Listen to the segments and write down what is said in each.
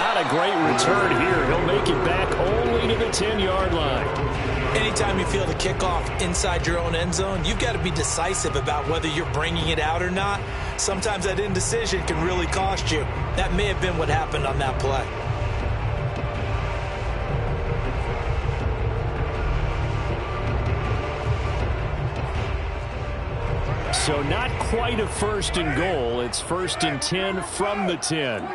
Not a great return here. He'll make it back only to the 10-yard line. Anytime you feel the kickoff inside your own end zone, you've got to be decisive about whether you're bringing it out or not. Sometimes that indecision can really cost you. That may have been what happened on that play. So not quite a first and goal. It's first and 10 from the 10.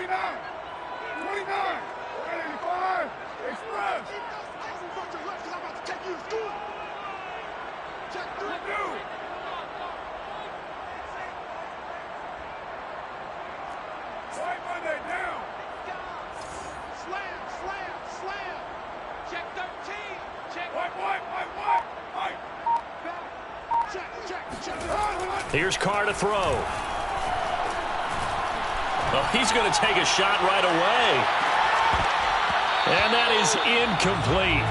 Here's Carr to throw. Oh, he's going to take a shot right away. And that is incomplete.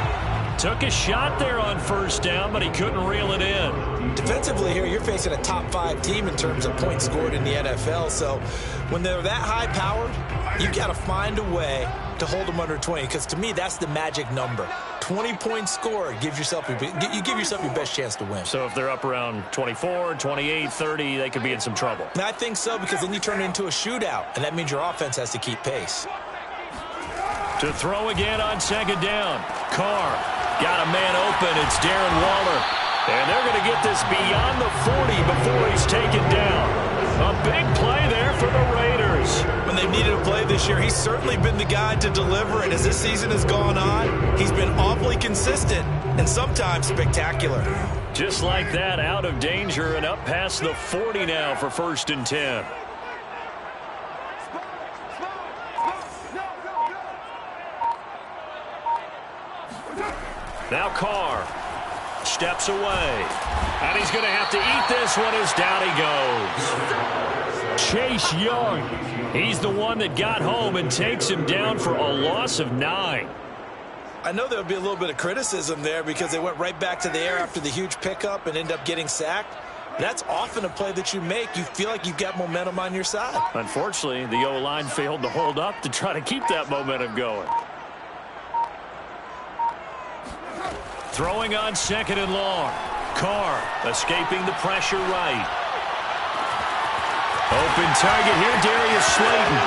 Took a shot there on first down, but he couldn't reel it in. Defensively here, you're facing a top-5 team in terms of points scored in the NFL. So when they're that high-powered, you've got to find a way to hold them under 20, because to me, that's the magic number. 20 points scored, you give yourself your best chance to win. So if they're up around 24, 28, 30, they could be in some trouble. And I think so, because then you turn it into a shootout, and that means your offense has to keep pace. To throw again on second down. Carr got a man open. It's Darren Waller. And they're going to get this beyond the 40 before he's taken down. A big play there for the Raiders. When they've needed a play this year, he's certainly been the guy to deliver. And as this season has gone on, he's been awfully consistent and sometimes spectacular. Just like that, out of danger and up past the 40 now for first and 10. Now Carr steps away. And he's going to have to eat this one as down he goes. Chase Young. He's the one that got home and takes him down for a loss of 9. I know there would be a little bit of criticism there because they went right back to the air after the huge pickup and end up getting sacked. That's often a play that you make. You feel like you've got momentum on your side. Unfortunately, the O-line failed to hold up to try to keep that momentum going. Throwing on second and long. Carr escaping the pressure right. Open target here, Darius Slayton.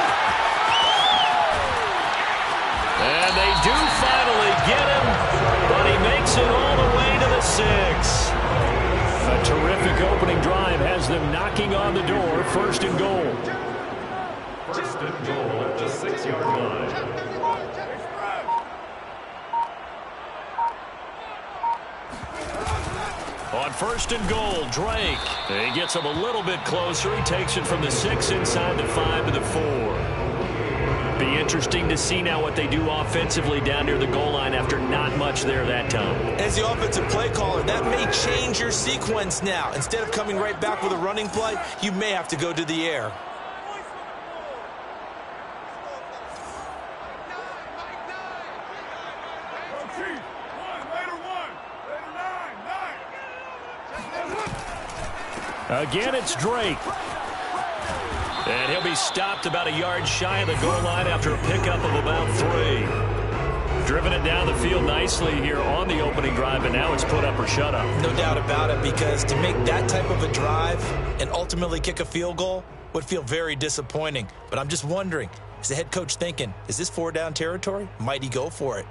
And they do finally get him, but he makes it all the way to the 6. A terrific opening drive has them knocking on the door. First and goal. First and goal at the 6-yard line. On first and goal, Drake. He gets him a little bit closer. He takes it from the 6 inside the 5 to the 4. Be interesting to see now what they do offensively down near the goal line after not much there that time. As the offensive play caller, that may change your sequence now. Instead of coming right back with a running play, you may have to go to the air. Again, it's Drake. And he'll be stopped about a yard shy of the goal line after a pickup of about 3. Driven it down the field nicely here on the opening drive, and now it's put up or shut up. No doubt about it, because to make that type of a drive and ultimately kick a field goal would feel very disappointing. But I'm just wondering, is the head coach thinking, is this 4-down territory? Might he go for it?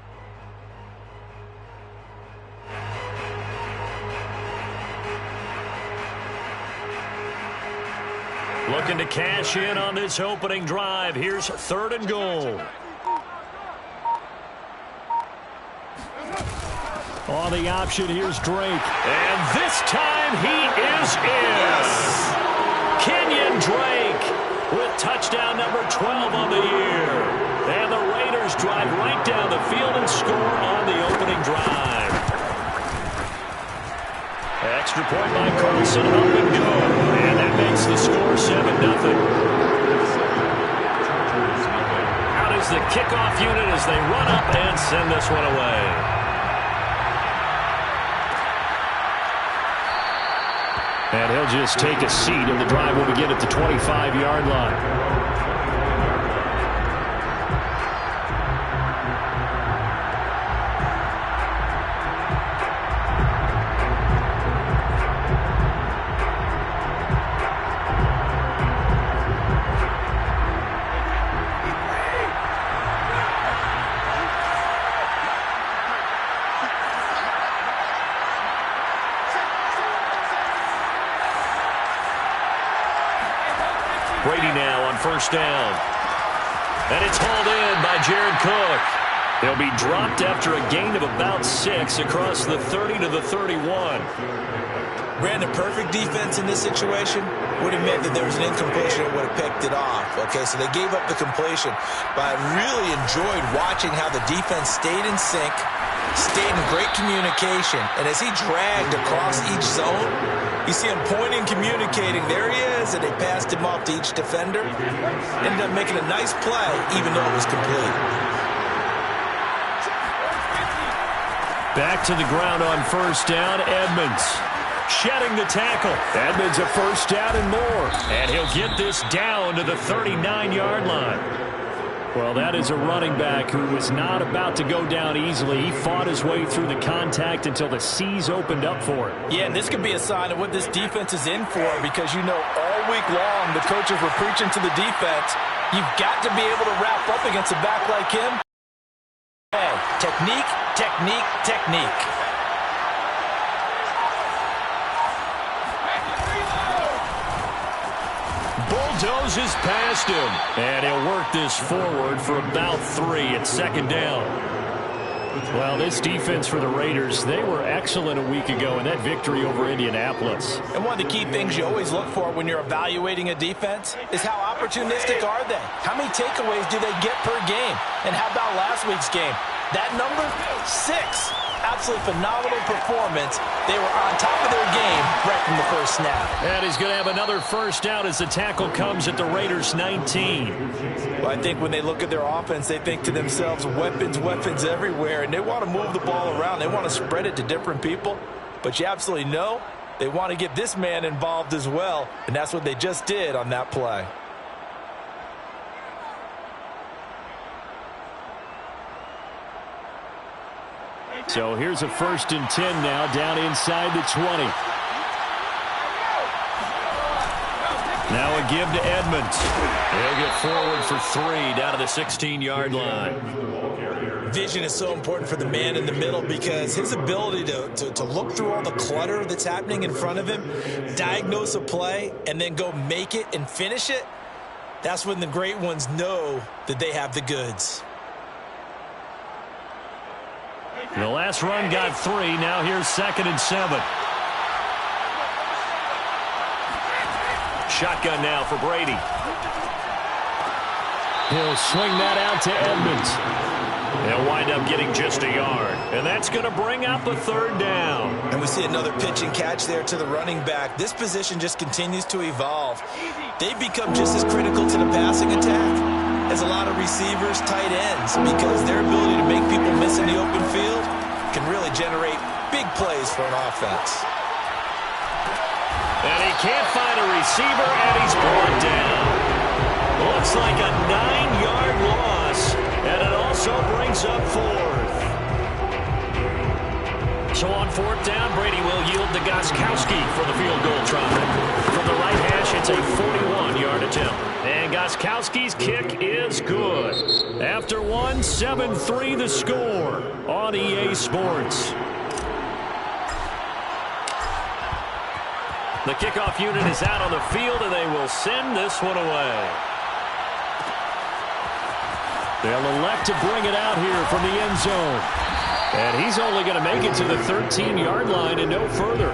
Looking to cash in on this opening drive. Here's third and goal. On the option, here's Drake. And this time he is in. Yes. Kenyon Drake with touchdown number 12 on the year. And the Raiders drive right down the field and score on the opening drive. Extra point by Carlson, up and go. And that makes the score 7-0. Out is the kickoff unit as they run up and send this one away. And he'll just take a seat, and the drive will begin at the 25-yard line. first down. And it's hauled in by Jared Cook. He'll be dropped after a gain of about 6 across the 30 to the 31. Brandon, perfect defense in this situation would have meant that there was an incompletion that would have picked it off. Okay, so they gave up the completion. But I really enjoyed watching how the defense stayed in sync, stayed in great communication. And as he dragged across each zone, you see him pointing, communicating. There he is, and they passed him off to each defender. Ended up making a nice play, even though it was complete. Back to the ground on first down, Edmonds. Shedding the tackle. Edmonds a first down and more. And he'll get this down to the 39-yard line. Well, that is a running back who was not about to go down easily. He fought his way through the contact until the C's opened up for him. Yeah, and this could be a sign of what this defense is in for, because you know all week long the coaches were preaching to the defense, you've got to be able to wrap up against a back like him. Hey, technique, technique, technique. Bulldozes past him. And he'll work this forward for about 3 at second down. Well, this defense for the Raiders, they were excellent a week ago in that victory over Indianapolis. And one of the key things you always look for when you're evaluating a defense is how opportunistic are they? How many takeaways do they get per game? And how about last week's game? That number, 6. Absolutely phenomenal performance. They were on top of their game right from the first snap. And he's going to have another first down as the tackle comes at the Raiders' 19. Well, I think when they look at their offense, they think to themselves, weapons, weapons everywhere, and they want to move the ball around. They want to spread it to different people. But you absolutely know they want to get this man involved as well, and that's what they just did on that play. So here's a 1st and 10 now, down inside the 20. Now a give to Edmonds. He'll get forward for 3 down to the 16-yard line. Vision is so important for the man in the middle, because his ability to look through all the clutter that's happening in front of him, diagnose a play, and then go make it and finish it, that's when the great ones know that they have the goods. The last run got 3. Now here's 2nd and 7. Shotgun now for Brady. He'll swing that out to Edmonds. They'll wind up getting just a yard. And that's going to bring up a 3rd down. And we see another pitch and catch there to the running back. This position just continues to evolve. They've become just as critical to the passing attack as a lot of receivers, tight ends, because their ability to make people miss in the open field can really generate big plays for an offense. And he can't find a receiver, and he's brought down. Looks like a 9-yard loss, and it also brings up 4th. So on 4th down, Brady will yield to Gostkowski for the field goal try. From the right hash, it's a 41-yard attempt. And Gostkowski's kick is good. After one, 7-3 the score on EA Sports. The kickoff unit is out on the field, and they will send this one away. They'll elect to bring it out here from the end zone. And he's only going to make it to the 13-yard line and no further.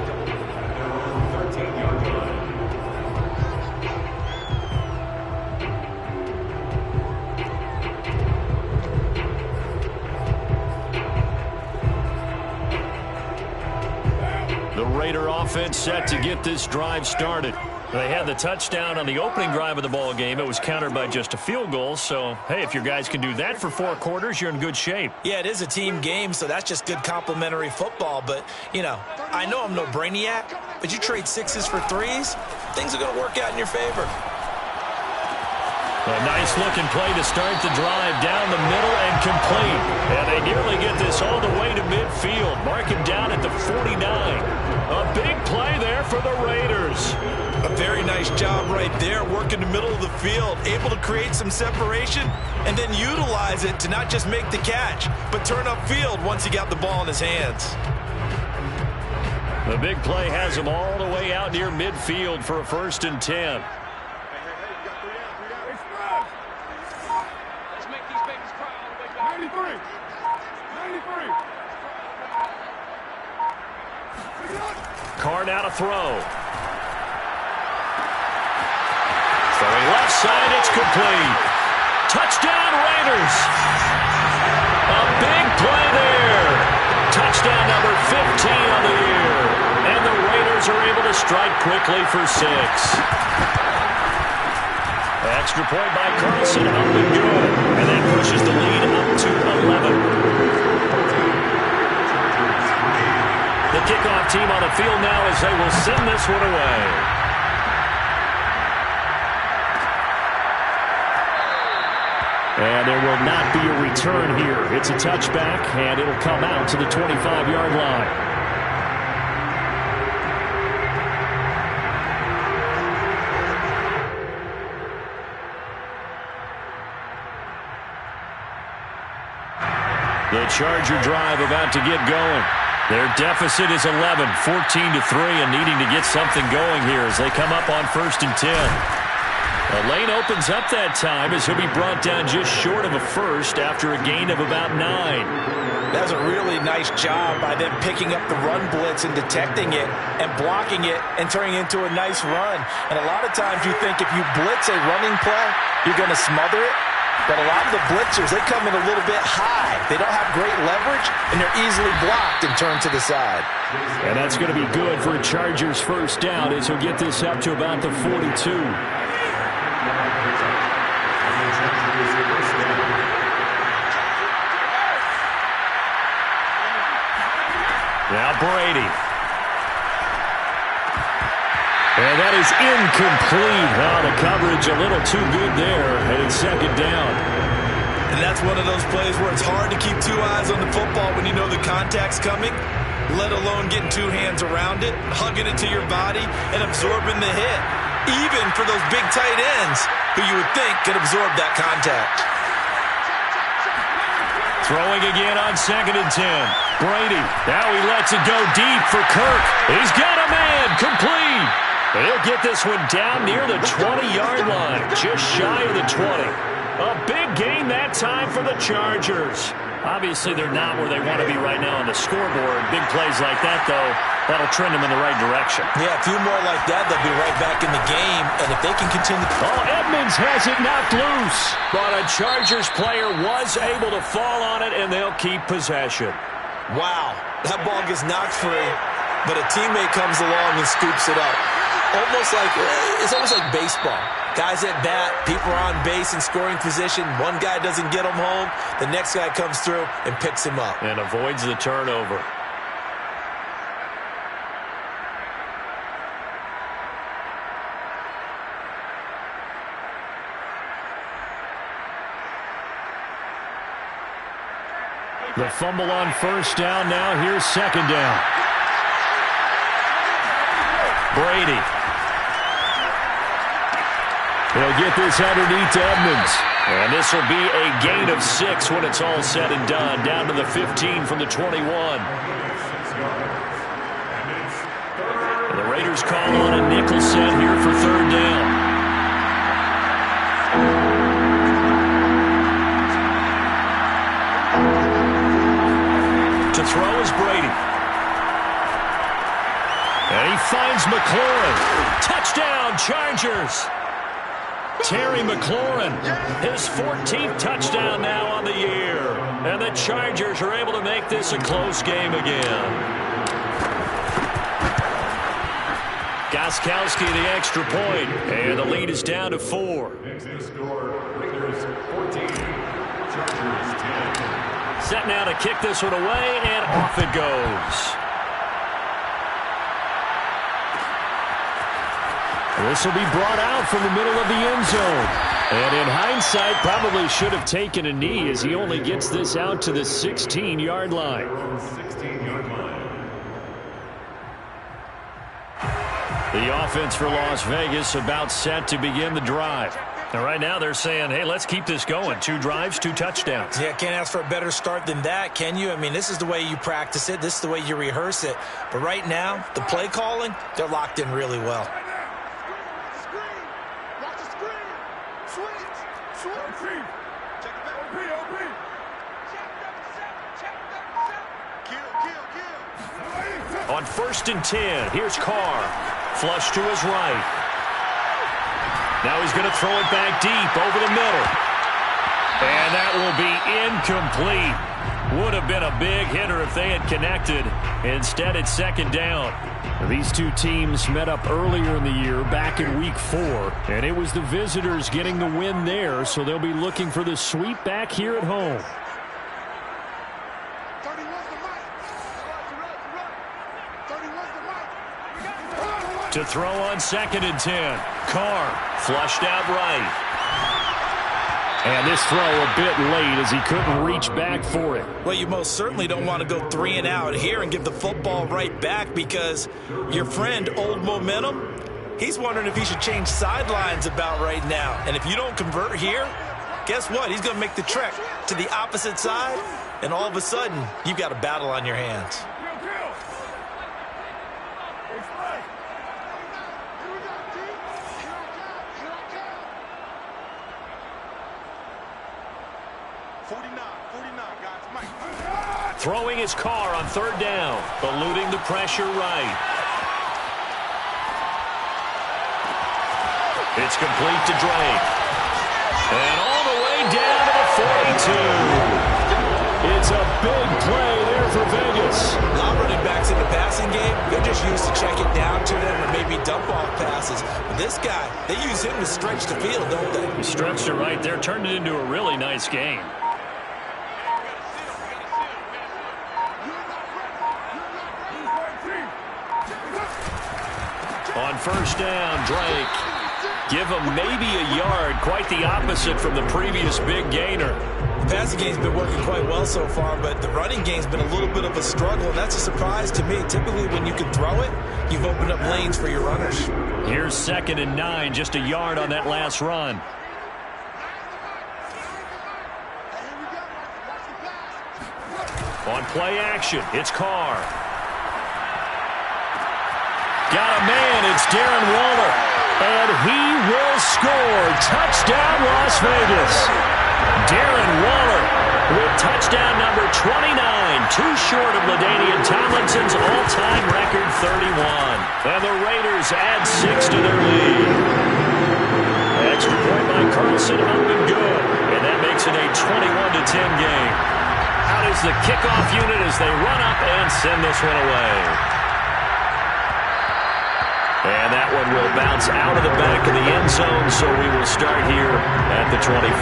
The Raider offense set to get this drive started. They had the touchdown on the opening drive of the ball game. It was countered by just a field goal. So, hey, if your guys can do that for 4 quarters, you're in good shape. Yeah, it is a team game, so that's just good complimentary football. But, you know, I know I'm no brainiac, but you trade 6s for 3s, things are going to work out in your favor. A nice-looking play to start the drive down the middle and complete. And they nearly get this all the way to midfield. Mark him down at the 49. A big play there for the Raiders. A very nice job right there, working the middle of the field, able to create some separation and then utilize it to not just make the catch, but turn upfield once he got the ball in his hands. The big play has him all the way out near midfield for a 1st and 10. 93. Carr now to throw. Throwing left side, it's complete. Touchdown Raiders. A big play there. Touchdown number 15 on the year. And the Raiders are able to strike quickly for 6. Extra point by Carlson, up and good. And that pushes the lead up to 11. The kickoff team on the field now as they will send this one away. And there will not be a return here. It's a touchback, and it'll come out to the 25-yard line. The Charger drive about to get going. Their deficit is 11, 14-3, and needing to get something going here as they come up on 1st and 10. The lane opens up that time as he'll be brought down just short of a first after a gain of about 9. That's a really nice job by them picking up the run blitz and detecting it and blocking it and turning it into a nice run. And a lot of times you think if you blitz a running play, you're going to smother it. But a lot of the blitzers, they come in a little bit high. They don't have great leverage, and they're easily blocked and turned to the side. And that's going to be good for a Chargers first down as he'll get this up to about the 42. Now Brady. And that is incomplete. Oh, the coverage a little too good there, and it's 2nd down. And that's one of those plays where it's hard to keep 2 eyes on the football when you know the contact's coming, let alone getting 2 hands around it, hugging it to your body, and absorbing the hit, even for those big tight ends who you would think could absorb that contact. Throwing again on 2nd and 10. Brady, now he lets it go deep for Kirk. He's got a man, complete. He'll get this one down near the 20-yard line, just shy of the 20. A big gain that time for the Chargers. Obviously, they're not where they want to be right now on the scoreboard. Big plays like that, though, that'll trend them in the right direction. Yeah, a few more like that, they'll be right back in the game. And if they can continue... Oh, Edmonds has it knocked loose. But a Chargers player was able to fall on it, and they'll keep possession. Wow, that ball gets knocked free, but a teammate comes along and scoops it up. It's almost like baseball. Guys at bat, people are on base in scoring position. One guy doesn't get him home. The next guy comes through and picks him up. And avoids the turnover. The fumble on 1st down now. Here's 2nd down. Brady. He'll get this underneath to Edmonds. And this will be a gain of 6 when it's all said and done. Down to the 15 from the 21. And the Raiders call on a nickel set here for 3rd down. To throw is Brady. And he finds McLaurin. Touchdown, Chargers. Terry McLaurin, his 14th touchdown now on the year. And the Chargers are able to make this a close game again. Gostkowski the extra point. And the lead is down to 4. Set now to kick this one away, and off it goes. This will be brought out from the middle of the end zone. And in hindsight, probably should have taken a knee as he only gets this out to the 16-yard line. The offense for Las Vegas about set to begin the drive. And right now they're saying, hey, let's keep this going. 2 drives, 2 touchdowns. Yeah, can't ask for a better start than that, can you? I mean, this is the way you practice it. This is the way you rehearse it. But right now, the play calling, they're locked in really well. Watch the screen. Switch. Check it back. On 1st and 10, here's Carr. Flush to his right. Now he's going to throw it back deep over the middle. And that will be incomplete. Would have been a big hitter if they had connected. Instead, it's 2nd down. These two teams met up earlier in the year, back in Week 4. And it was the visitors getting the win there, so they'll be looking for the sweep back here at home. To throw on 2nd and 10. Carr flushed out right. And this throw a bit late as he couldn't reach back for it. Well, you most certainly don't want to go 3 and out here and give the football right back because your friend, Old Momentum, he's wondering if he should change sidelines about right now. And if you don't convert here, guess what? He's going to make the trek to the opposite side, and all of a sudden, you've got a battle on your hands. Throwing his Carr on 3rd down, eluding the pressure right. It's complete to Drake. And all the way down to the 42. It's a big play there for Vegas. A lot of running backs in the passing game, they're just used to check it down to them or maybe dump off passes. But this guy, they use him to stretch the field, don't they? He stretched it right there, turned it into a really nice game. On 1st down, Drake. Give him maybe a yard, quite the opposite from the previous big gainer. The passing game's been working quite well so far, but the running game's been a little bit of a struggle, and that's a surprise to me. Typically, when you can throw it, you've opened up lanes for your runners. Here's 2nd and 9, just a yard on that last run. On play action, it's Carr. Got a man, it's Darren Waller. And he will score. Touchdown, Las Vegas. Darren Waller with touchdown number 29. Too short of LaDainian Tomlinson's all-time record 31. And the Raiders add 6 to their lead. Extra point by Carlson up and good. And that makes it a 21-10 game. Out is the kickoff unit as they run up and send this one away. And that one will bounce out of the back of the end zone, so we will start here at the 25.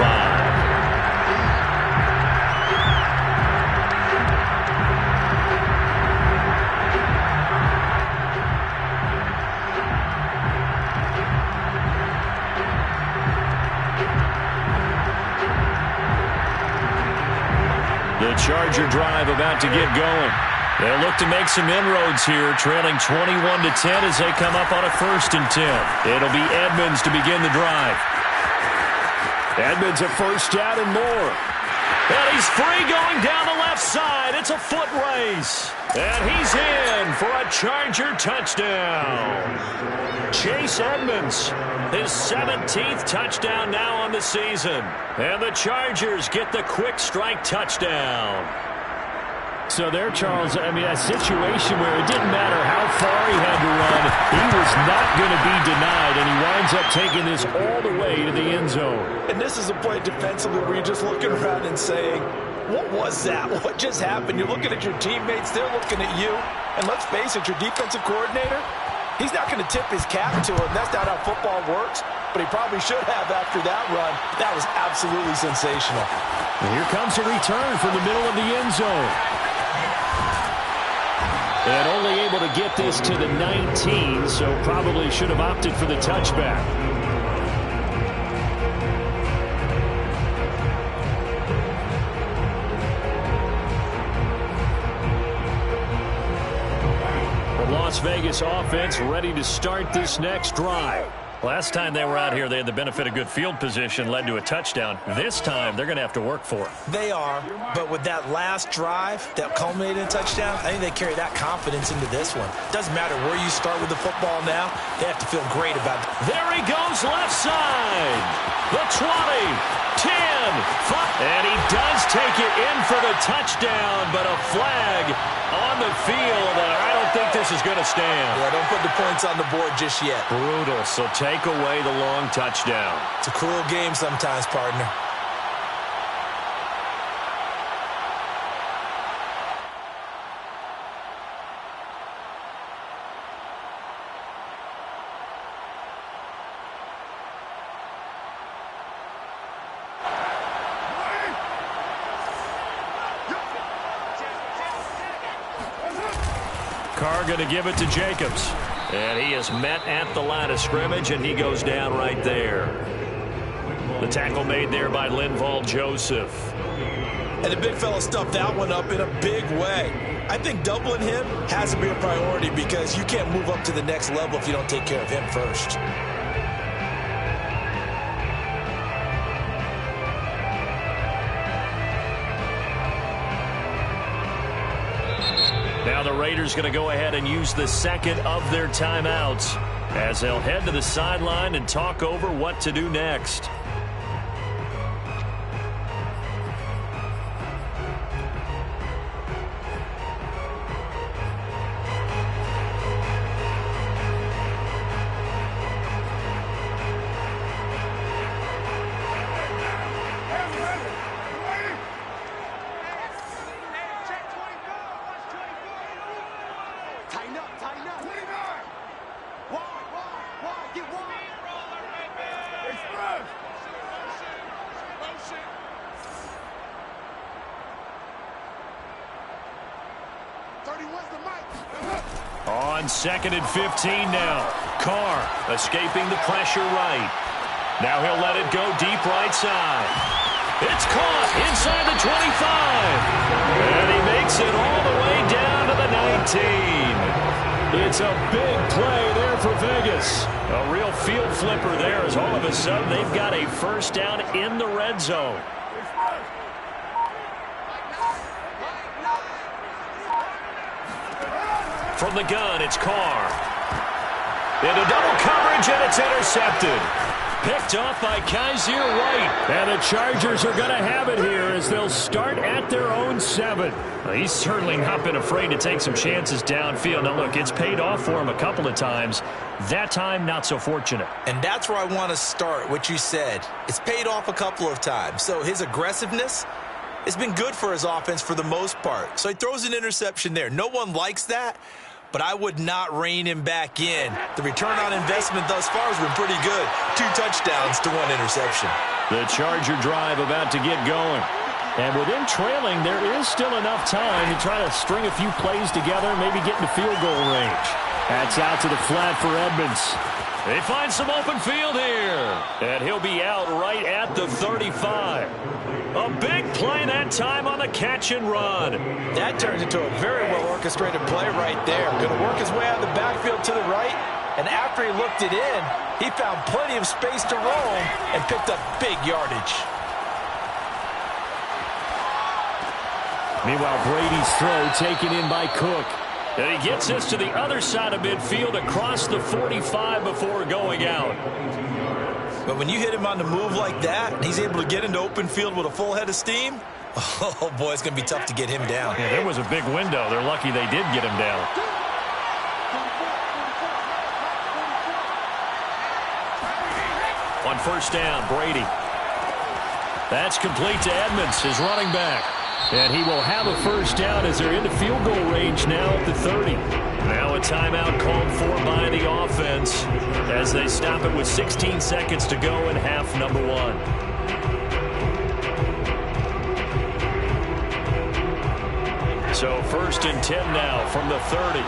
The Charger drive about to get going. They'll look to make some inroads here, trailing 21-10 as they come up on a 1st and 10. It'll be Edmonds to begin the drive. Edmonds a 1st down and more. And he's free going down the left side. It's a foot race. And he's in for a Charger touchdown. Chase Edmonds, his 17th touchdown now on the season. And the Chargers get the quick strike touchdown. So there, Charles, I mean, a situation where it didn't matter how far he had to run, he was not going to be denied, and he winds up taking this all the way to the end zone. And this is a play defensively where you're just looking around and saying, what was that? What just happened? You're looking at your teammates, they're looking at you, and let's face it, your defensive coordinator, he's not going to tip his cap to him. That's not how football works, but he probably should have after that run. That was absolutely sensational. And here comes a return from the middle of the end zone. And only able to get this to the 19, so probably should have opted for the touchback. The Las Vegas offense ready to start this next drive. Last time they were out here, they had the benefit of good field position, led to a touchdown. This time, they're going to have to work for it. They are, but with that last drive that culminated in a touchdown, I think they carry that confidence into this one. Doesn't matter where you start with the football now, they have to feel great about it. There he goes left side. The 20, And he does take it in for the touchdown, but a flag on the field. I don't think this is going to stand. Yeah, don't put the points on the board just yet. Brutal, so take away the long touchdown. It's a cruel game sometimes, partner. Carr going to give it to Jacobs. And he is met at the line of scrimmage, and he goes down right there. The tackle made there by Linval Joseph. And the big fella stuffed that one up in a big way. I think doubling him has to be a priority because you can't move up to the next level if you don't take care of him first. Now the Raiders going to go ahead and use the second of their timeouts as they'll head to the sideline and talk over what to do next. On 2nd and 15 now. Carr escaping the pressure right. Now he'll let it go deep right side. It's caught inside the 25. And he makes it all the way down to the 19. It's a big play there for Vegas. A real field flipper there as all of a sudden they've got a first down in the red zone. From the gun, it's Carr. Into double coverage, and it's intercepted. Picked off by Kaiser White. And the Chargers are going to have it here as they'll start at their own 7. Well, he's certainly not been afraid to take some chances downfield. Now, look, it's paid off for him a couple of times. That time, not so fortunate. And that's where I want to start, what you said. It's paid off a couple of times. So his aggressiveness has been good for his offense for the most part. So he throws an interception there. No one likes that. But I would not rein him back in. The return on investment thus far has been pretty good. 2 touchdowns to 1 interception. The Charger drive about to get going. And with him trailing, there is still enough time to try to string a few plays together, maybe get into field goal range. That's out to the flat for Edmonds. They find some open field here. And he'll be out right at the 35. A big play that time on the catch and run. That turns into a very well-orchestrated play right there. Going to work his way out of the backfield to the right. And after he looked it in, he found plenty of space to roam and picked up big yardage. Meanwhile, Brady's throw taken in by Cook. And he gets this to the other side of midfield across the 45 before going out. But when you hit him on the move like that, and he's able to get into open field with a full head of steam, oh, boy, it's going to be tough to get him down. Yeah, there was a big window. They're lucky they did get him down. On first down, Brady. That's complete to Edmonds, his running back. And he will have a first down as they're into field goal range now at the 30. Now a timeout called for by the offense as they stop it with 16 seconds to go in half number 1. So first and 10 now from the 30.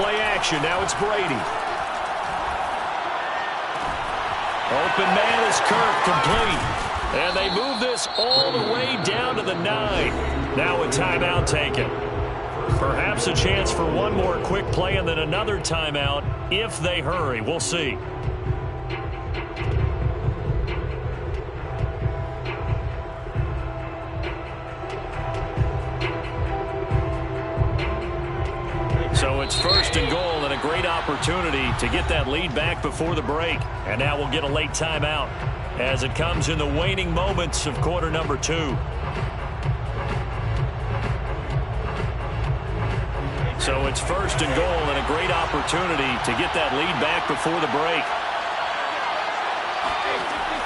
Play action. Now it's Brady. Open man is Kirk, complete. And they move this all the way down to the 9. Now a timeout taken. Perhaps a chance for one more quick play and then another timeout if they hurry. We'll see. So it's first and goal and a great opportunity opportunity to get that lead back before the break. And now we'll get a late timeout as it comes in the waning moments of quarter number 2. So it's first and goal and a great opportunity to get that lead back before the break.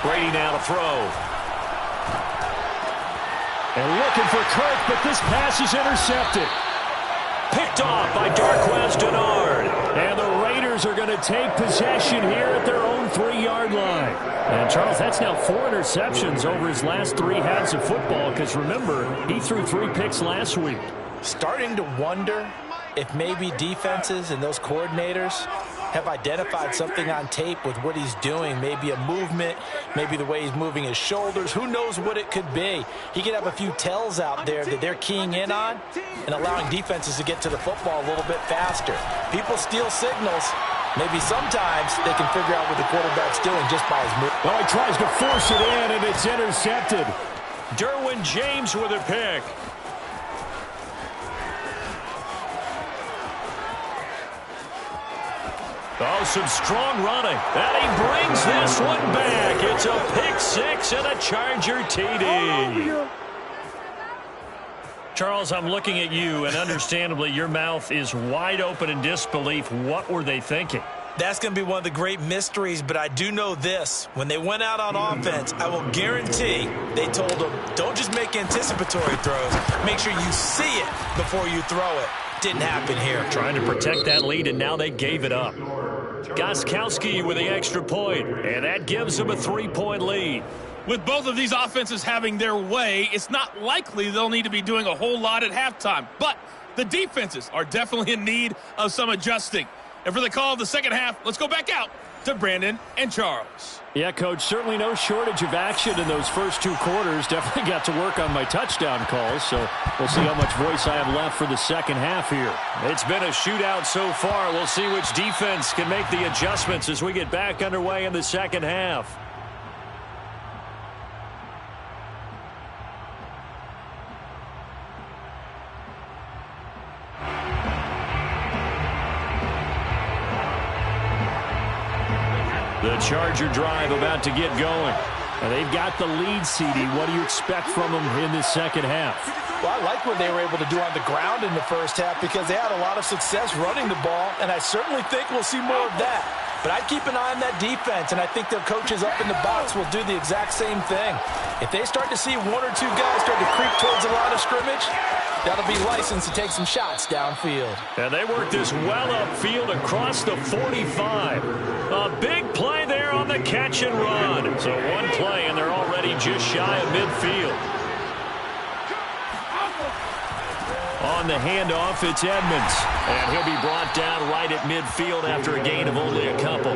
Brady now to throw. And looking for Kirk, but this pass is intercepted. Picked off by Darquez Denard. And the Raiders are going to take possession here at their own 3-yard line. And, Charles, that's now 4 interceptions over his last 3 halves of football because, remember, he threw 3 picks last week. Starting to wonder if maybe defenses and those coordinators have identified something on tape with what he's doing. Maybe a movement, maybe the way he's moving his shoulders. Who knows what it could be? He could have a few tells out there that they're keying in on and allowing defenses to get to the football a little bit faster. People steal signals. Maybe sometimes they can figure out what the quarterback's doing just by his move. Well, he tries to force it in, and it's intercepted. Derwin James with a pick. Oh, some strong running. And he brings this one back. It's a pick 6 and a Charger TD. Charles, I'm looking at you, and understandably your mouth is wide open in disbelief. What were they thinking? That's going to be one of the great mysteries, but I do know this. When they went out on offense, I will guarantee they told them, don't just make anticipatory throws. Make sure you see it before you throw it. Didn't happen here. Trying to protect that lead, and now they gave it up. Gostkowski with the extra point, and that gives them a 3-point lead. With both of these offenses having their way, it's not likely they'll need to be doing a whole lot at halftime. But the defenses are definitely in need of some adjusting. And for the call of the second half, let's go back out to Brandon and Charles. Yeah, Coach, certainly no shortage of action in those first 2 quarters. Definitely got to work on my touchdown calls, so we'll see how much voice I have left for the second half here. It's been a shootout so far. We'll see which defense can make the adjustments as we get back underway in the second half. The Charger drive about to get going. And they've got the lead, CD. What do you expect from them in this second half? Well, I like what they were able to do on the ground in the first half because they had a lot of success running the ball, and I certainly think we'll see more of that. But I'd keep an eye on that defense, and I think their coaches up in the box will do the exact same thing. If they start to see 1 or 2 guys start to creep towards the line of scrimmage, that'll be licensed to take some shots downfield. And they work this well upfield across the 45. A big play there on the catch and run. So one play, and they're already just shy of midfield. On the handoff, it's Edmonds. And he'll be brought down right at midfield after a gain of only a couple.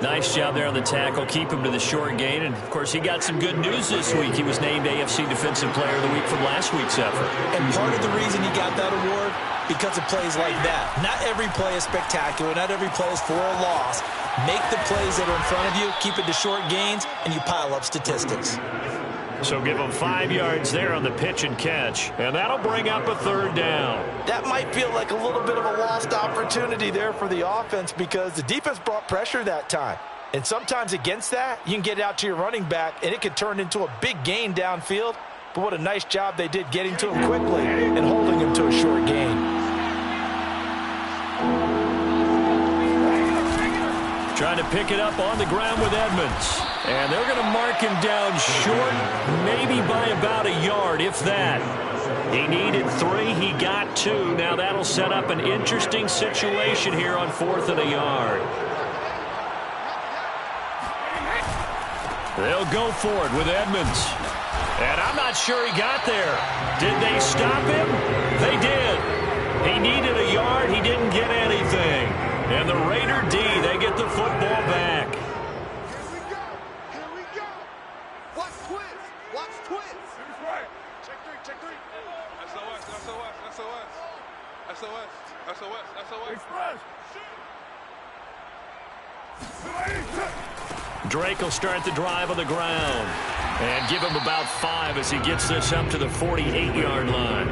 Nice job there on the tackle. Keep him to the short gain. And, of course, he got some good news this week. He was named AFC Defensive Player of the Week from last week's effort. And part of the reason he got that award, because of plays like that. Not every play is spectacular. Not every play is for a loss. Make the plays that are in front of you, keep it to short gains, and you pile up statistics. So give them 5 yards there on the pitch and catch. And that'll bring up a 3rd down. That might feel like a little bit of a lost opportunity there for the offense because the defense brought pressure that time. And sometimes against that, you can get it out to your running back, and it could turn into a big gain downfield. But what a nice job they did getting to him quickly and holding him to a short gain. Trying to pick it up on the ground with Edmonds. And they're going to mark him down short, maybe by about a yard, if that. He needed 3. He got 2. Now that'll set up an interesting situation here on 4th and a yard. They'll go for it with Edmonds. And I'm not sure he got there. Did they stop him? They did. He needed a yard. He didn't get anything. And the Raider D, they get the football back. Here we go. Watch twins. Watch twins. Right. Check 3. Check 3. SOS. SOS. SOS. SOS. SOS. SOS. Express. Drake will start the drive on the ground and give him about 5 as he gets this up to the 48-yard line.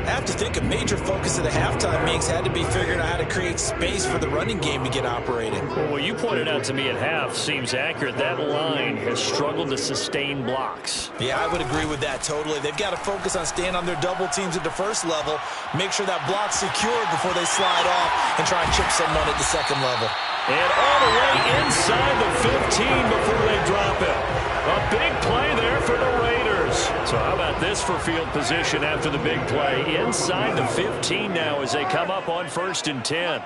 I have to think a major focus of the halftime meetings had to be figuring out how to create space for the running game to get operating. Well, what you pointed out to me at half seems accurate. That line has struggled to sustain blocks. Yeah, I would agree with that totally. They've got to focus on staying on their double teams at the first level, make sure that block's secured before they slide off and try and chip someone at the second level. And all the way inside the 15 before they drop it. A big play there for the Raiders. So how about this for field position after the big play? Inside the 15 now as they come up on 1st and 10.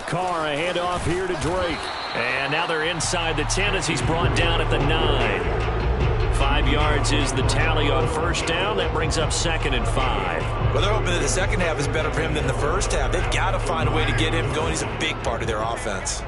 Carr, a handoff here to Drake. And now they're inside the 10 as he's brought down at the 9. 5 yards is the tally on 1st down. That brings up 2nd and 5. Well, they're hoping that the second half is better for him than the first half. They've got to find a way to get him going. He's a big part of their offense.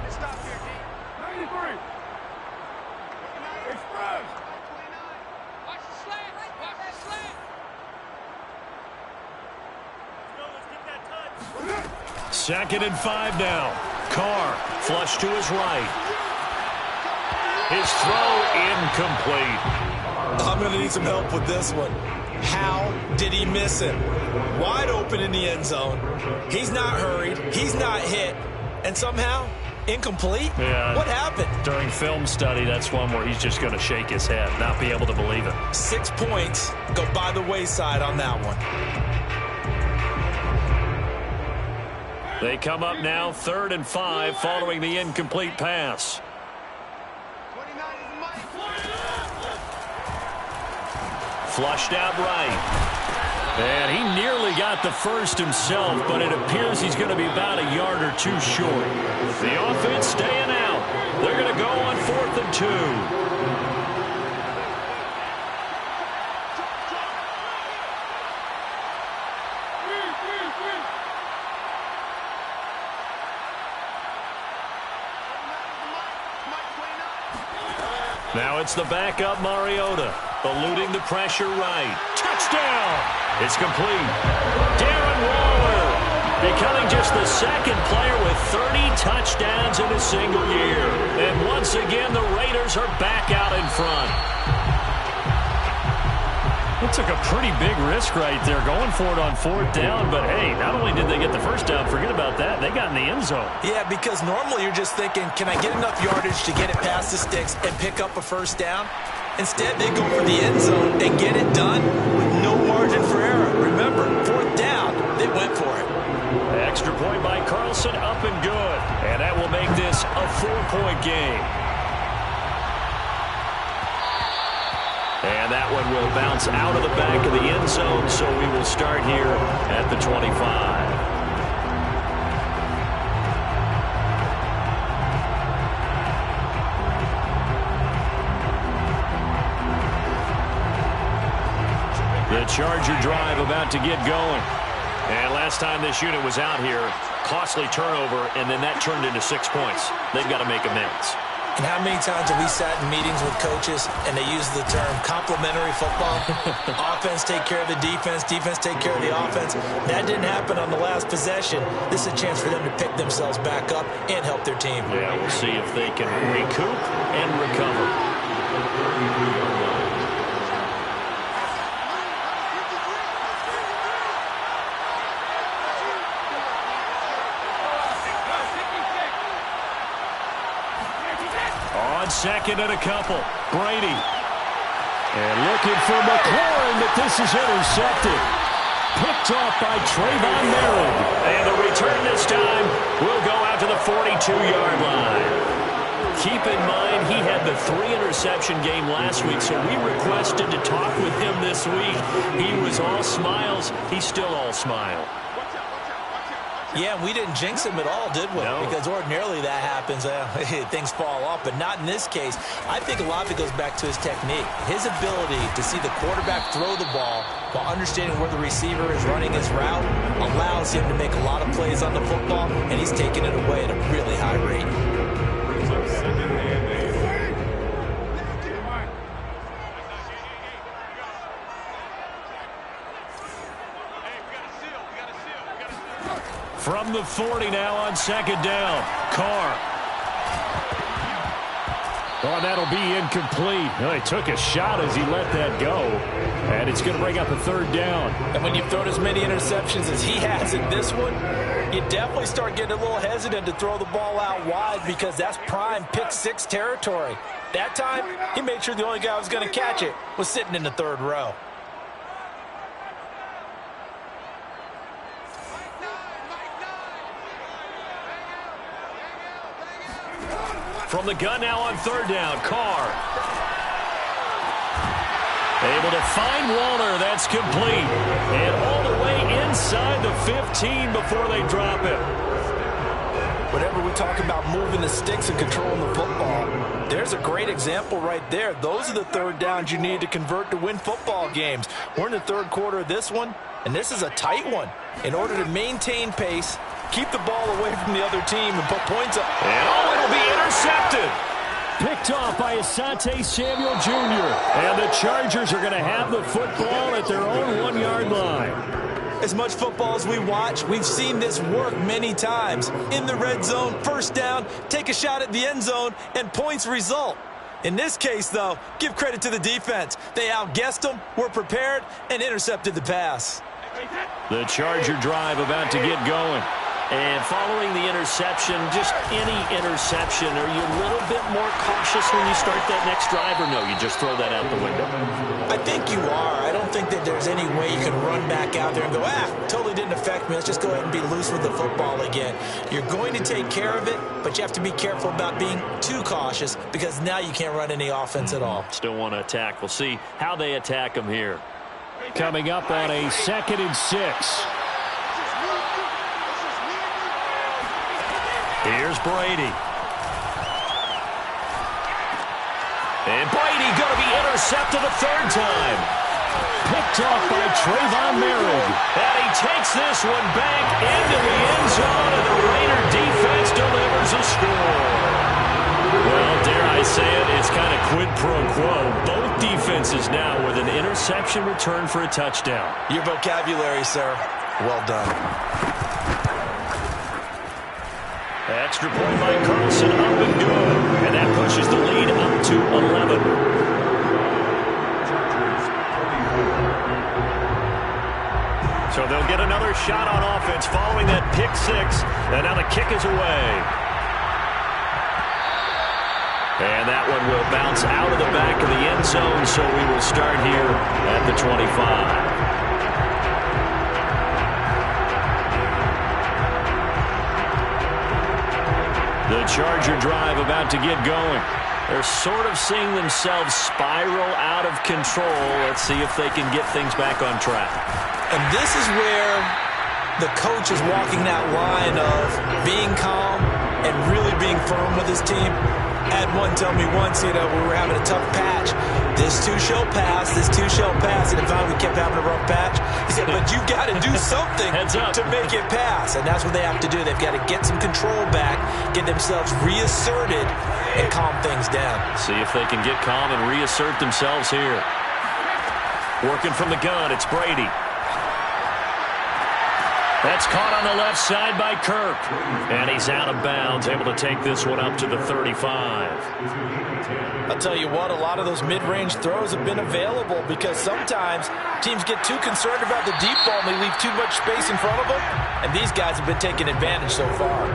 Second and 5 now. Carr, flush to his right. His throw incomplete. I'm going to need some help with this one. How did he miss him? Wide open in the end zone. He's not hurried. He's not hit. And somehow, incomplete? Yeah. What happened? During film study, that's one where he's just going to shake his head, not be able to believe it. 6 points go by the wayside on that one. They come up now 3rd and 5 following the incomplete pass. Flushed out right. And he nearly got the first himself, but it appears he's going to be about a yard or 2 short. The offense staying out. They're going to go on 4th and 2. Now it's the backup Mariota, eluding the pressure right. Touchdown! It's complete. Darren Waller becoming just the 2nd player with 30 touchdowns in a single year. And once again, the Raiders are back out in front. It took a pretty big risk right there going for it on 4th down, but hey, not only did they get the first down, forget about that, they got in the end zone. Yeah, because normally you're just thinking, can I get enough yardage to get it past the sticks and pick up a first down? Instead, they go for the end zone and get it done with no margin for error. Remember, 4th down, they went for it. Extra point by Carlson, up and good. And that will make this a 4-point game. And that one will bounce out of the back of the end zone, so we will start here at the 25. The Charger drive about to get going. And last time this unit was out here, costly turnover, and then that turned into 6 points. They've got to make amends. And how many times have we sat in meetings with coaches and they use the term complementary football? Offense take care of the defense, defense take care of the offense. That didn't happen on the last possession. This is a chance for them to pick themselves back up and help their team. Yeah, we'll see if they can recoup and recover. Second and a couple. Brady. And looking for McLaurin, but this is intercepted. Picked off by Trayvon Merritt. And the return this time will go out to the 42-yard line. Keep in mind he had the 3-interception game last week, so we requested to talk with him this week. He was all smiles. He's still all smile. Yeah, we didn't jinx him at all, did we? No. Because ordinarily that happens. Things fall off, but not in this case. I think a lot of it goes back to his technique. His ability to see the quarterback throw the ball while understanding where the receiver is running his route allows him to make a lot of plays on the football, and he's taking it away at a really high rate. From the 40 now on 2nd down. Carr. Oh, that'll be incomplete. Well, he took a shot as he let that go. And it's going to bring up a third down. And when you've thrown as many interceptions as he has in this one, you definitely start getting a little hesitant to throw the ball out wide because that's prime pick six territory. That time, he made sure the only guy who was going to catch it was sitting in the third row. From the gun now on third down, Carr. Able to find Waller. That's complete. And all the way inside the 15 before they drop it. Whenever we talk about moving the sticks and controlling the football, there's a great example right there. Those are the third downs you need to convert to win football games. We're in the third quarter of this one, and this is a tight one. In order to maintain pace, keep the ball away from the other team and put points up. And it'll be intercepted. Picked off by Asante Samuel Jr. And the Chargers are going to have the football at their own 1-yard line. As much football as we watch, we've seen this work many times. In the red zone, first down, take a shot at the end zone, and points result. In this case, though, give credit to the defense. They outguessed them, were prepared, and intercepted the pass. The Charger drive about to get going. And following the interception, just any interception, are you a little bit more cautious when you start that next drive, or no, you just throw that out the window? I think you are. I don't think that there's any way you can run back out there and go, totally didn't affect me. Let's just go ahead and be loose with the football again. You're going to take care of it, but you have to be careful about being too cautious because now you can't run any offense at all. Still want to attack. We'll see how they attack them here. Coming up on a 2nd and 6. Here's Brady. And Brady going to be intercepted a third time. Picked off by Trayvon Merritt. And he takes this one back into the end zone, and the Raider defense delivers a score. Well, dare I say it, it's kind of quid pro quo. Both defenses now with an interception return for a touchdown. Your vocabulary, sir. Well done. Extra point by Carlson, up and good. And that pushes the lead up to 11. So they'll get another shot on offense following that pick six. And now the kick is away. And that one will bounce out of the back of the end zone, so we will start here at the 25. The Charger drive about to get going. They're sort of seeing themselves spiral out of control. Let's see if they can get things back on track. And this is where the coach is walking that line of being calm and really being firm with his team. I had one tell me once, we were having a tough patch. This too shall pass, this too shall pass. And if we kept having a rough patch, he said, but you got to do something to make it pass. And that's what they have to do. They've got to get some control back, get themselves reasserted, and calm things down. See if they can get calm and reassert themselves here. Working from the gun, it's Brady. That's caught on the left side by Kirk. And he's out of bounds, able to take this one up to the 35. I'll tell you what, a lot of those mid-range throws have been available because sometimes teams get too concerned about the deep ball and they leave too much space in front of them. And these guys have been taking advantage so far.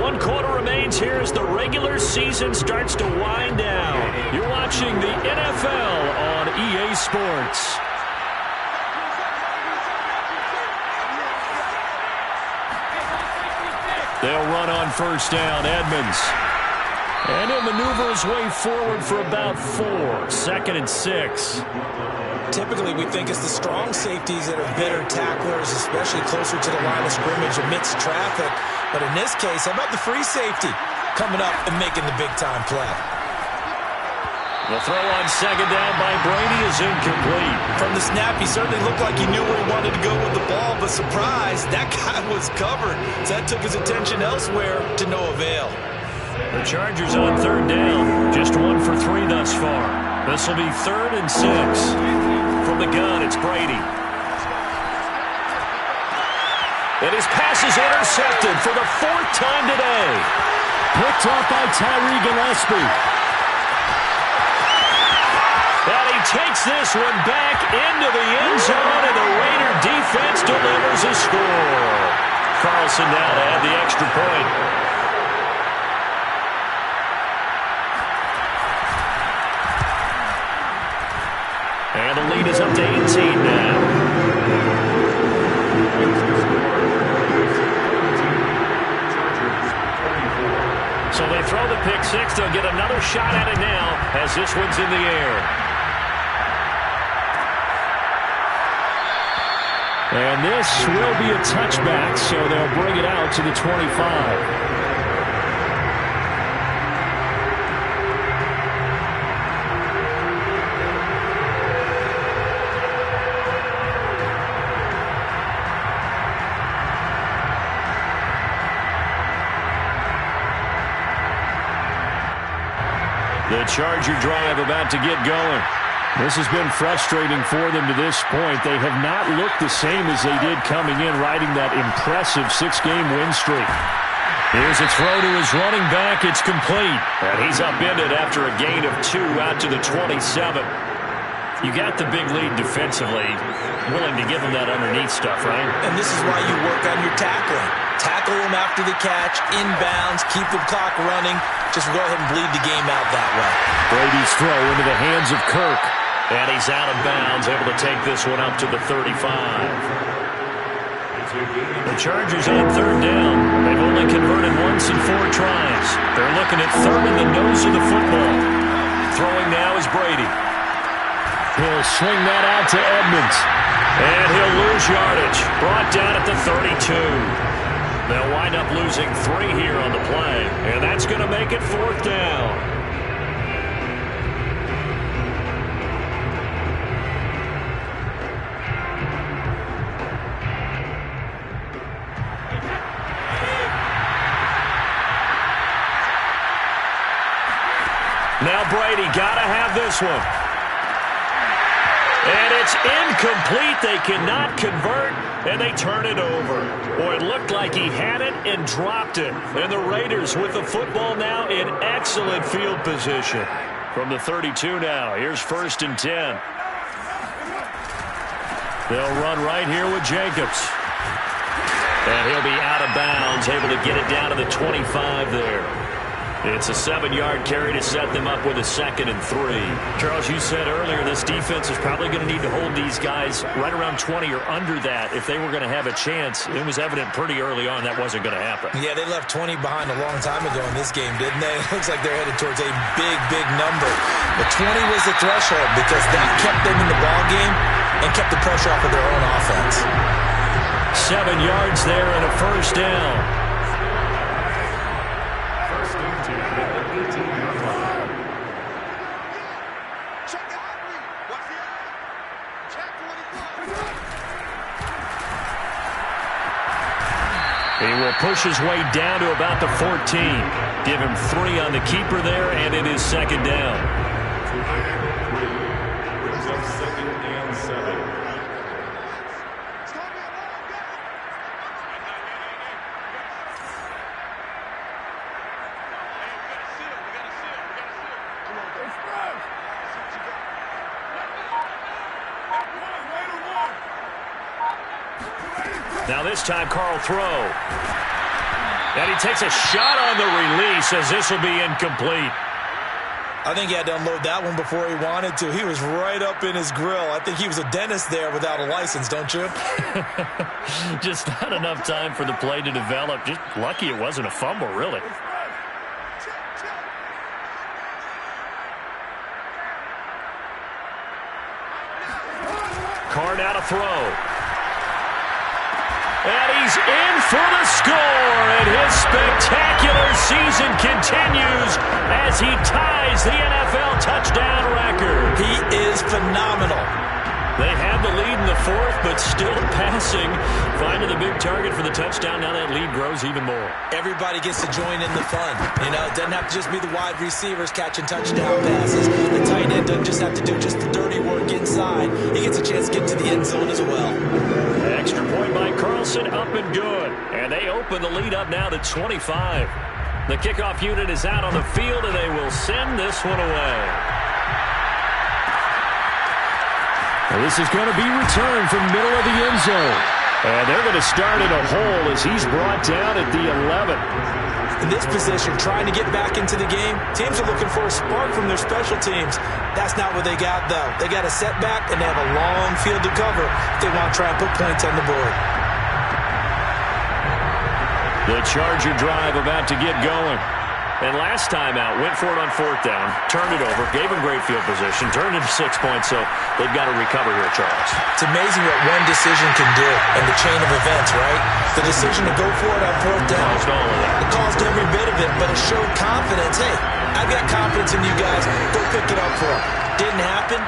1 quarter remains here as the regular season starts to wind down. You're watching the NFL on EA Sports. They'll run on first down, Edmonds. And he'll maneuver his way forward for about 4. 2nd and 6. Typically, we think it's the strong safeties that are better tacklers, especially closer to the line of scrimmage amidst traffic. But in this case, how about the free safety coming up and making the big-time play? The throw on 2nd down by Brady is incomplete. From the snap, he certainly looked like he knew where he wanted to go with the ball, but surprise, that guy was covered. So that took his attention elsewhere to no avail. The Chargers on 3rd down, just 1 for 3 thus far. This will be 3rd and 6. From the gun, it's Brady. And his pass is intercepted for the 4th time today. Picked off by Tyree Gillespie. takes this one back into the end zone, and the Raider defense delivers a score. Carlson now to add the extra point. And the lead is up to 18 now. So they throw the pick six. They'll get another shot at it now as this one's in the air. And this will be a touchback, so they'll bring it out to the 25. The Charger drive about to get going. This has been frustrating for them to this point. They have not looked the same as they did coming in, riding that impressive 6-game win streak. Here's a throw to his running back. It's complete. And he's upended after a gain of 2 out to the 27. You got the big lead defensively. Willing to give him that underneath stuff, right? And this is why you work on your tackling. Tackle him after the catch, inbounds, keep the clock running. Just go ahead and bleed the game out that way. Brady's throw into the hands of Kirk. And he's out of bounds, able to take this one up to the 35. The Chargers on third down. They've only converted once in 4 tries. They're looking at third in the nose of the football. Throwing now is Brady. He'll swing that out to Edmonds. And he'll lose yardage. Brought down at the 32. They'll wind up losing 3 here on the play. And that's going to make it 4th down. Now Brady got to have this one. And it's incomplete. They cannot convert, and they turn it over. Boy, it looked like he had it and dropped it. And the Raiders with the football now in excellent field position. From the 32 now, here's 1st and 10. They'll run right here with Jacobs. And he'll be out of bounds, able to get it down to the 25 there. It's a 7-yard carry to set them up with a 2nd and 3. Charles, you said earlier this defense is probably going to need to hold these guys right around 20 or under that if they were going to have a chance. It was evident pretty early on that wasn't going to happen. Yeah, they left 20 behind a long time ago in this game, didn't they? It looks like they're headed towards a big, big number. But 20 was the threshold because that kept them in the ball game and kept the pressure off of their own offense. 7 yards there and a 1st down. He will push his way down to about the 14. Give him 3 on the keeper there, and it is 2nd down. Brings up 2nd and 7. Now this time, Carl throw. And he takes a shot on the release as this will be incomplete. I think he had to unload that one before he wanted to. He was right up in his grill. I think he was a dentist there without a license, don't you? Just not enough time for the play to develop. Just lucky it wasn't a fumble, really. Carr now to throw. And he's in for the score, and his spectacular season continues as he ties the NFL touchdown record. He is phenomenal. They had the lead in the 4th, but still passing. Finding the big target for the touchdown. Now that lead grows even more. Everybody gets to join in the fun. You know, it doesn't have to just be the wide receivers catching touchdown passes. The tight end doesn't just have to do just the dirty work inside. He gets a chance to get to the end zone as well. Extra point by Carlson, up and good. And they open the lead up now to 25. The kickoff unit is out on the field, and they will send this one away. And this is going to be returned from middle of the end zone. And they're going to start in a hole as he's brought down at the 11. In this position, trying to get back into the game, teams are looking for a spark from their special teams. That's not what they got, though. They got a setback, and they have a long field to cover if they want to try and put points on the board. The Charger drive about to get going. And last time out, went for it on 4th down, turned it over, gave him great field position, turned into 6 points, so they've got to recover here, Charles. It's amazing what one decision can do in the chain of events, right? The decision to go for it on 4th down. Caused all of that. It caused every bit of it, but it showed confidence. Hey, I've got confidence in you guys. Go pick it up for them. Didn't happen.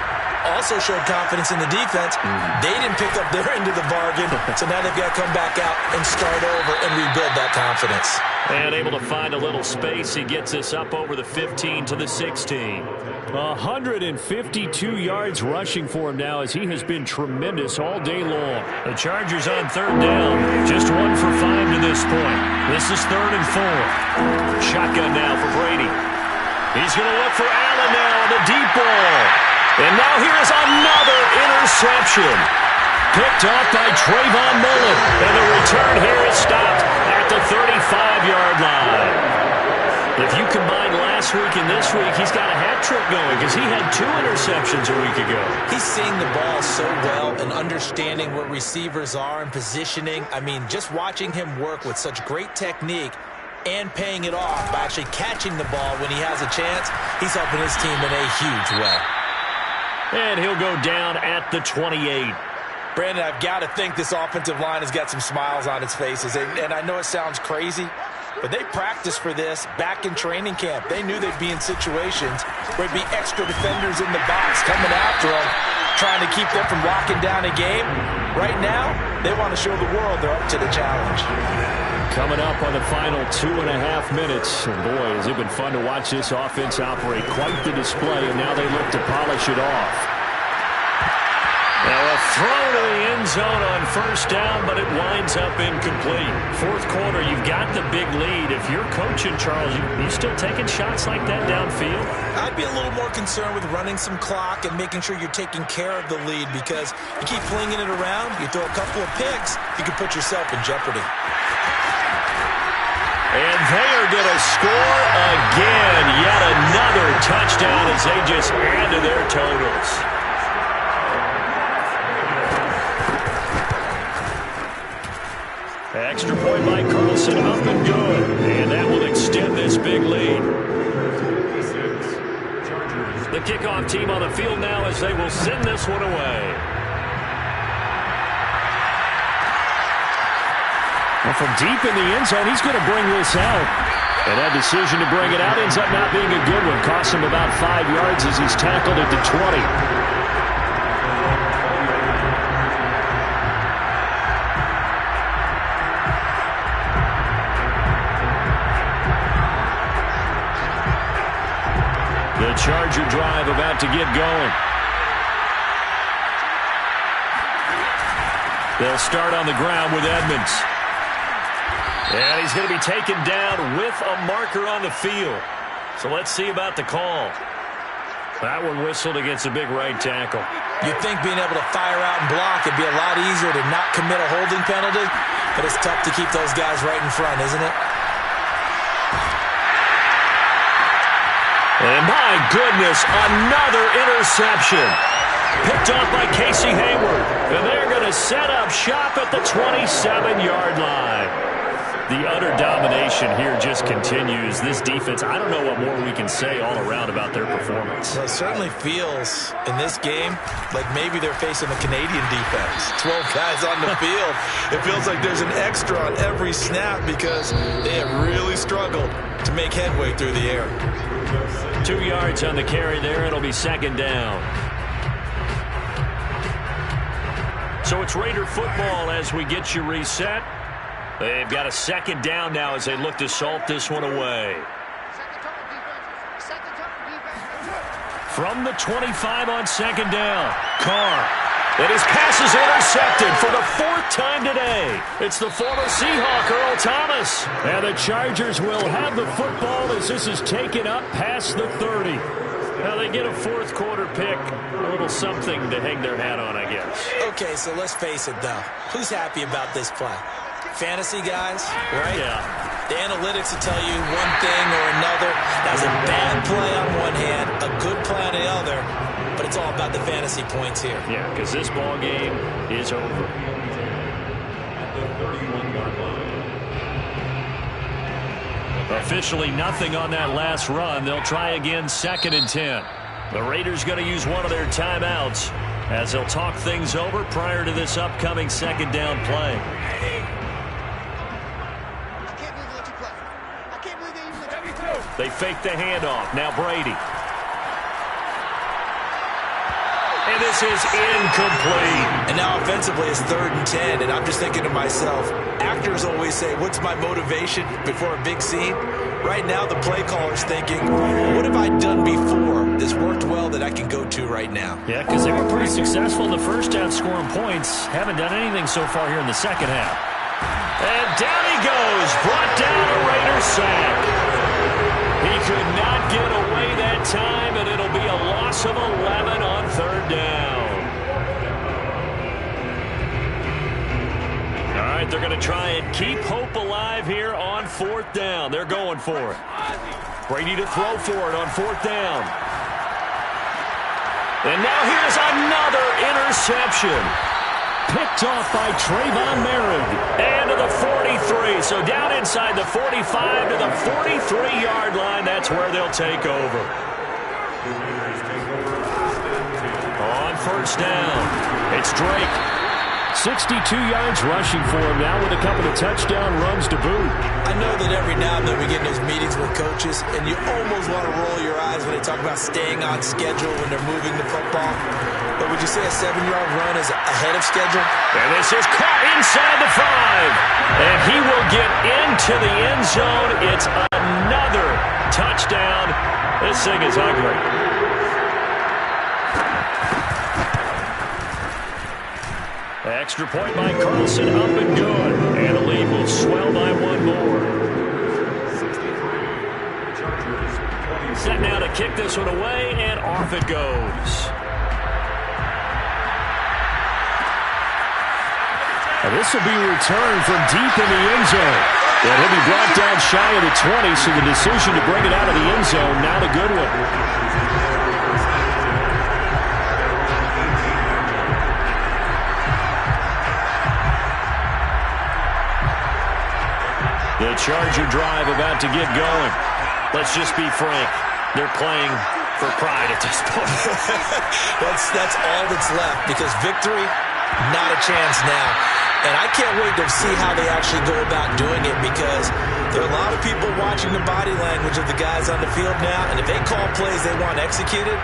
Also showed confidence in the defense. They didn't pick up their end of the bargain, so now they've got to come back out and start over and rebuild that confidence. And able to find a little space. He gets us up over the 15 to the 16. 152 yards rushing for him now as he has been tremendous all day long. The Chargers on 3rd down. Just 1 for 5 to this point. This is 3rd and 4. Shotgun now for Brady. He's going to look for Allen now on the deep ball. And now here's another interception. Picked off by Trayvon Mullen. And the return here is stopped at the 35-yard line. If you combine last week and this week, he's got a hat trick going because he had 2 interceptions a week ago. He's seeing the ball so well and understanding where receivers are and positioning. I mean, just watching him work with such great technique and paying it off by actually catching the ball when he has a chance, he's helping his team in a huge way. And he'll go down at the 28. Brandon, I've got to think this offensive line has got some smiles on its faces. And I know it sounds crazy, but they practiced for this back in training camp. They knew they'd be in situations where there'd be extra defenders in the box coming after them, trying to keep them from locking down a game. Right now, they want to show the world they're up to the challenge. Coming up on the final 2.5 minutes. And boy, has it been fun to watch this offense operate. Quite the display, and now they look to polish it off. Now a throw to the end zone on 1st down, but it winds up incomplete. 4th quarter, you've got the big lead. If you're coaching, Charles, you still taking shots like that downfield? I'd be a little more concerned with running some clock and making sure you're taking care of the lead, because you keep flinging it around, you throw a couple of picks, you can put yourself in jeopardy. And they are going to score again. Yet another touchdown as they just add to their totals. Extra point by Carlson, up and good. And that will extend this big lead. The kickoff team on the field now as they will send this one away. Well, from deep in the end zone, he's going to bring this out. And that decision to bring it out ends up not being a good one. Costs him about 5 yards as he's tackled at the 20. The Charger drive about to get going. They'll start on the ground with Edmonds. And he's going to be taken down with a marker on the field. So let's see about the call. That one whistled against a big right tackle. You'd think being able to fire out and block would be a lot easier to not commit a holding penalty, but it's tough to keep those guys right in front, isn't it? And my goodness, another interception. Picked off by Casey Hayward. And they're going to set up shop at the 27-yard line. The utter domination here just continues. This defense, I don't know what more we can say all around about their performance. Well, it certainly feels in this game like maybe they're facing a Canadian defense. 12 guys on the field. It feels like there's an extra on every snap because they have really struggled to make headway through the air. 2 yards on the carry there. It'll be 2nd down. So it's Raider football as we get you reset. They've got a 2nd down now as they look to salt this one away. From the 25 on 2nd down, Carr. And his pass is intercepted for the 4th time today. It's the former Seahawk, Earl Thomas. And the Chargers will have the football as this is taken up past the 30. Well, they get a fourth quarter pick, a little something to hang their hat on, I guess. Okay, so let's face it, though. Who's happy about this play? Fantasy guys, right? Yeah. The analytics will tell you one thing or another. That's a bad play on one hand, a good play on the other, but it's all about the fantasy points here. Yeah, because this ball game is over. Officially nothing on that last run. They'll try again, 2nd and 10. The Raiders going to use one of their timeouts as they'll talk things over prior to this upcoming 2nd down play. They fake the handoff. Now Brady. And this is incomplete. And now offensively it's 3rd and 10, and I'm just thinking to myself, actors always say, what's my motivation before a big scene? Right now the play caller's thinking, what have I done before that's worked well that I can go to right now? Yeah, because they were pretty successful in the first half scoring points. Haven't done anything so far here in the second half. And down he goes. Brought down a Raiders sack. He could not get away that time, and it'll be a loss of 11 on 3rd down. All right, they're going to try and keep hope alive here on 4th down. They're going for it. Brady to throw for it on 4th down. And now here's another interception. Picked off by Trayvon Merrick. And to the 43. So down inside the 45 to the 43-yard line. That's where they'll take over. On 1st down, it's Drake. 62 yards rushing for him now with a couple of touchdown runs to boot. I know that every now and then we get in those meetings with coaches, and you almost want to roll your eyes when they talk about staying on schedule when they're moving the football. But would you say a 7-yard run is ahead of schedule? And this is caught inside the 5. And he will get into the end zone. It's another touchdown. This thing is ugly. Extra point by Carlson, up and good. And the lead will swell by 1 more. Set now to kick this one away, and off it goes. And this will be returned from deep in the end zone. And he'll be brought down shy of the 20, so the decision to bring it out of the end zone, not a good one. The Charger drive about to get going. Let's just be frank. They're playing for pride at this point. That's all that's left, because victory, not a chance now. And I can't wait to see how they actually go about doing it, because there are a lot of people watching the body language of the guys on the field now, and if they call plays they want executed,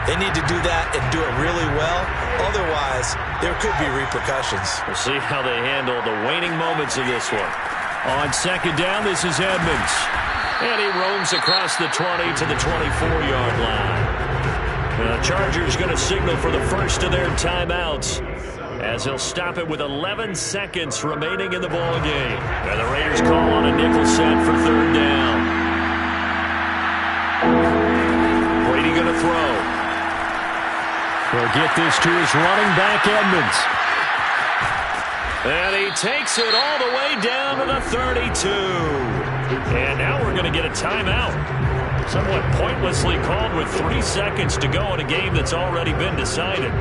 they need to do that and do it really well. Otherwise, there could be repercussions. We'll see how they handle the waning moments of this one. On 2nd down, this is Edmonds. And he roams across the 20 to the 24-yard line. The Chargers going to signal for the first of their timeouts, as they'll stop it with 11 seconds remaining in the ball game. And the Raiders call on a nickel set for 3rd down. Brady going to throw. He'll get this to his running back, Edmonds. And he takes it all the way down to the 32. And now we're going to get a timeout. Somewhat pointlessly called with 3 seconds to go in a game that's already been decided.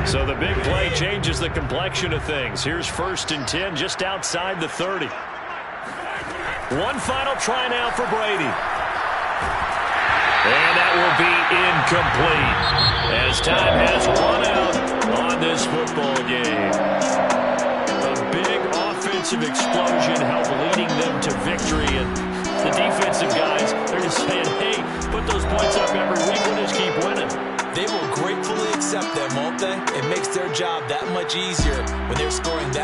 So the big play changes the complexion of things. Here's 1st and 10 just outside the 30. One final try now for Brady. And that will be incomplete as time has run out on this football game. A big offensive explosion helped leading them to victory. And the defensive guys, they're just saying, hey, put those points up every week. We'll just keep winning. They will gratefully accept them, won't they? It makes their job that much easier when they're scoring that